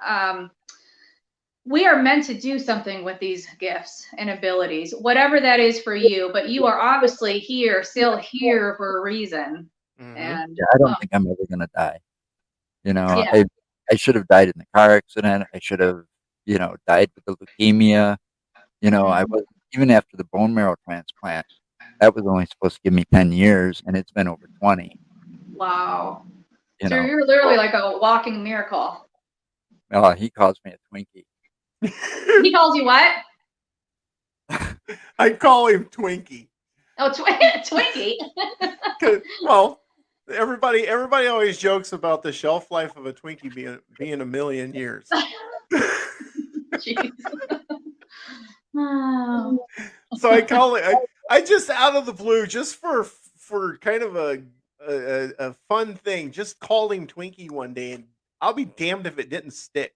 We are meant to do something with these gifts and abilities, whatever that is for you. But you are obviously still here for a reason. And yeah, I don't think I'm ever gonna die. Yeah. I should have died in the car accident. I should have, died with the leukemia. I was, even after the bone marrow transplant, that was only supposed to give me 10 years, and it's been over 20. Wow. You So know, you're literally like a walking miracle. he calls me a Twinkie. He calls you what? I call him Twinkie. Oh, Twinkie. Well, everybody always jokes about the shelf life of a Twinkie being a million years. Jeez. Oh. So I call it. I just out of the blue, just for kind of a fun thing, just called him Twinkie one day, and I'll be damned if it didn't stick.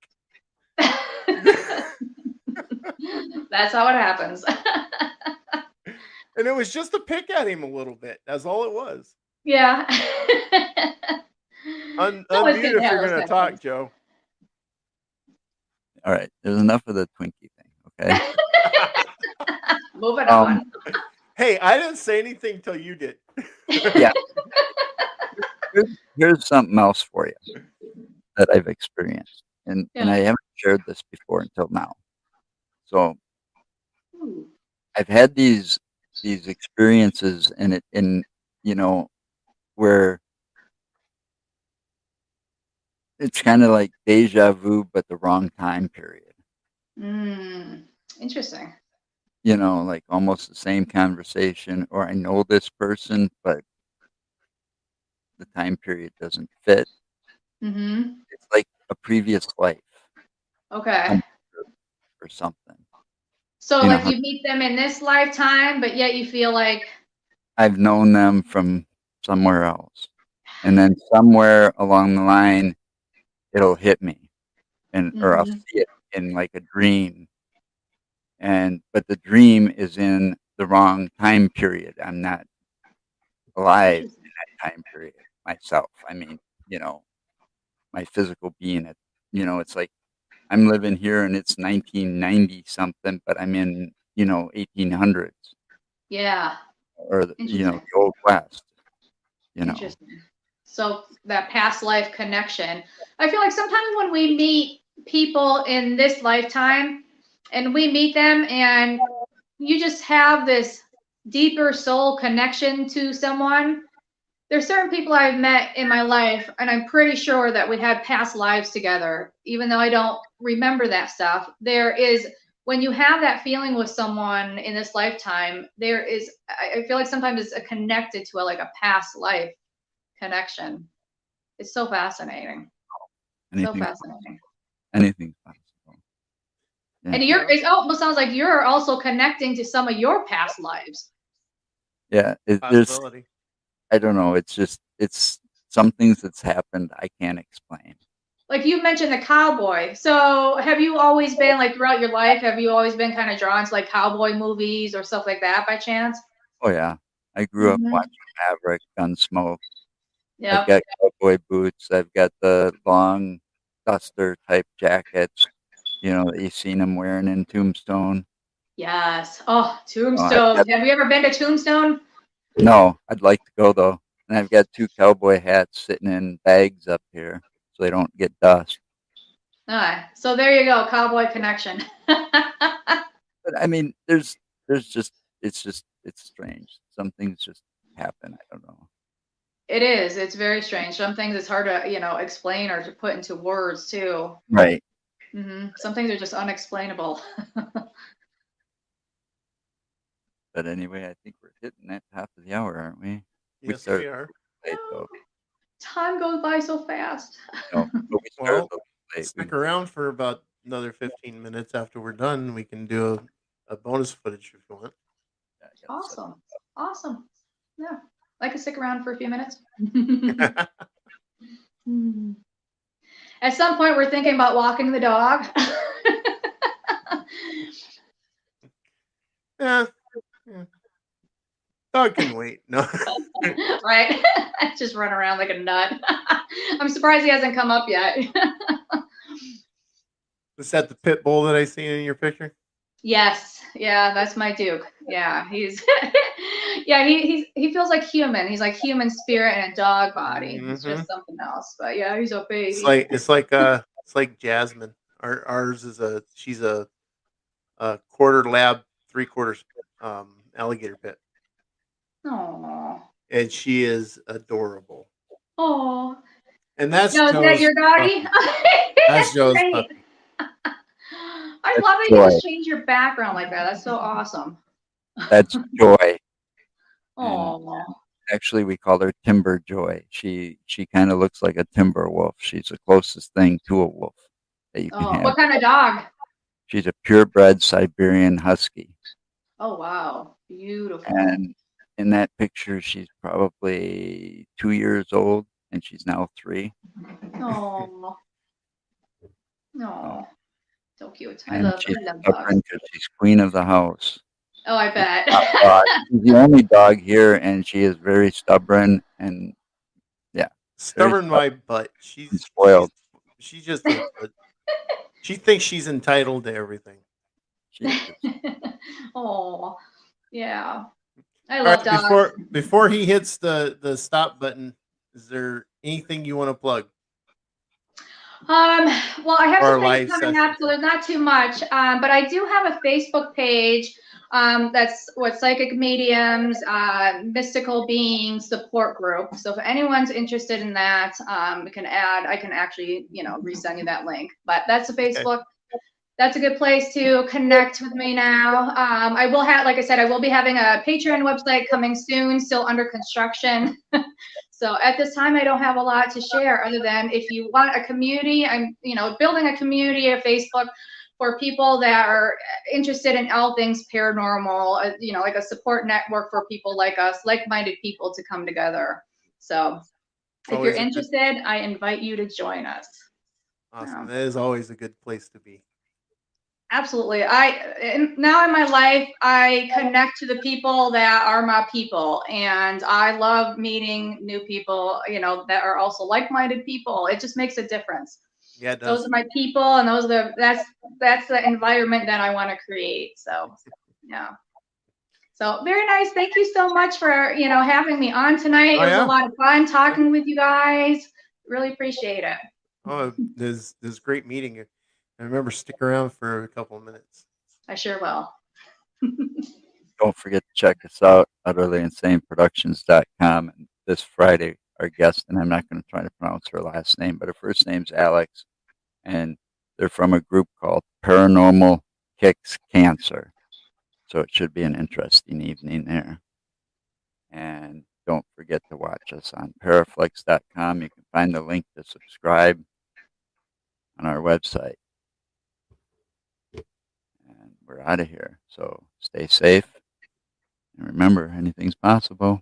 That's how it happens. And it was just to pick at him a little bit. That's all it was. Yeah. Unmute if you're going to talk, Joe. All right, there's enough of the Twinkie thing, okay? Moving on. Hey, I didn't say anything till you did. Yeah. Here's something else for you that I've experienced, and I haven't shared this before until now. So I've had these experiences, and where it's kind of like deja vu, but the wrong time period. Interesting. Like almost the same conversation, or I know this person, but the time period doesn't fit. It's like a previous life. Okay. Or something. So like you meet them in this lifetime, but yet you feel like I've known them from somewhere else. And then somewhere along the line, it'll hit me, or I'll see it in like a dream. But the dream is in the wrong time period. I'm not alive in that time period myself. I mean, my physical being, it's like I'm living here and it's 1990 something, but I'm in, 1800s. Yeah. Or, the Old West, Interesting. So that past life connection. I feel like sometimes when we meet people in this lifetime and we meet them and you just have this deeper soul connection to someone. There's certain people I've met in my life, and I'm pretty sure that we had past lives together, even though I don't remember that stuff. There is, when you have that feeling with someone in this lifetime, I feel like sometimes it's connected to like a past life connection. It's so fascinating. Anything's fascinating. Anything's possible. Yeah. And it almost sounds like you're also connecting to some of your past lives. Yeah, there's, I don't know. It's just, it's some things that's happened I can't explain. like you mentioned the cowboy. So have you always been like throughout your life, have you always been kind of drawn to like cowboy movies or stuff like that by chance? Oh yeah, I grew up Hmm. watching Maverick, Gunsmoke. I've Yep. got cowboy boots. I've got the long duster type jackets, that you've seen them wearing in Tombstone. Yes. Oh, I've Tombstone. got Have you ever been to Tombstone? no, I'd like to go though. And I've got two cowboy hats sitting in bags up here so they don't get dust. So there you go, cowboy connection. But I mean, there's just it's strange. Some things just happen. I don't know. It is. It's very strange. Some things it's hard to, explain or to put into words too. Right. Some things are just unexplainable. But anyway, I think we're hitting that top of the hour, aren't we? We Yes, started we are. late though. Time goes by so fast. No, but we started Well, a little late. stick around for about another 15 minutes after we're done. We can do a bonus footage if you want. Yeah, I gotta set Awesome. Awesome. Yeah. I could stick around for a few minutes. Hmm. At some point, we're thinking about walking the dog. Yeah, yeah. Dog can wait. No. Right? Just run around like a nut. I'm surprised he hasn't come up yet. Is that the pit bull that I seen in your picture? Yes. Yeah, that's my Duke. Yeah, he's yeah, he feels like human. He's like human spirit and a dog body. He's Hmm. just something else. But yeah, he's a It's baby. like it's like Jasmine. Ours is she's a quarter lab, 3/4 alligator pit, Oh. and she is adorable. Oh. And that's Now, is that Joe's your doggy? puppy. That's That's Joe's great. puppy. I That's love that you joy. just change your background like that. That's so awesome. That's Joy. And Oh. actually we call her Timber Joy. She kind of looks like a timber wolf. She's the closest thing to a wolf that you can Oh, have. what kind of dog? She's a purebred Siberian Husky. Oh, wow. Beautiful. And in that picture, she's probably 2 years old, and she's now 3. Oh, Oh, no. So cute. I and love she's I love dogs. stubborn because she's queen of the house. Oh, I She's bet. the top dog. She's the only dog here, and she is very stubborn and yeah, very Stubborn stubborn my butt. and spoiled. She's just she thinks she's entitled to everything. She is. Oh, yeah. I All love right, dogs. before he hits the stop button, is there anything you want to plug Um, well, I have for our some things live coming session up, so today? there's not too much. But I do have a Facebook page. That's what psychic mediums, mystical beings support group. So if anyone's interested in that, we can add. I can actually, resend you that link. But that's the Okay. Facebook. That's a good place to connect with me now. I will have, like I said, I will be having a Patreon website coming soon, still under construction. So at this time, I don't have a lot to share other than if you want a community, I'm, building a community of Facebook for people that are interested in all things paranormal, like a support network for people like us, like-minded people to come together. So It's if you're always a good, interested, I invite you to join us. awesome. That is always a good place to be. Absolutely. Now in my life, I connect to the people that are my people, and I love meeting new people, that are also like-minded people. It just makes a difference. Yeah, it Those does. are my people, and that's the environment that I want to create. So, yeah. So very nice. Thank you so much for, having me on tonight. Oh It was a yeah. lot of fun talking with you guys. Really appreciate it. Oh, this great meeting you. I remember stick around for a couple of minutes. I sure will. Don't forget to check us out, utterlyinsaneproductions.com. And this Friday, our guest, and I'm not going to try to pronounce her last name, but her first name's Alex, and they're from a group called Paranormal Kicks Cancer. So it should be an interesting evening there. And don't forget to watch us on paraflex.com. You can find the link to subscribe on our website. And we're out of here. So stay safe. And remember, anything's possible.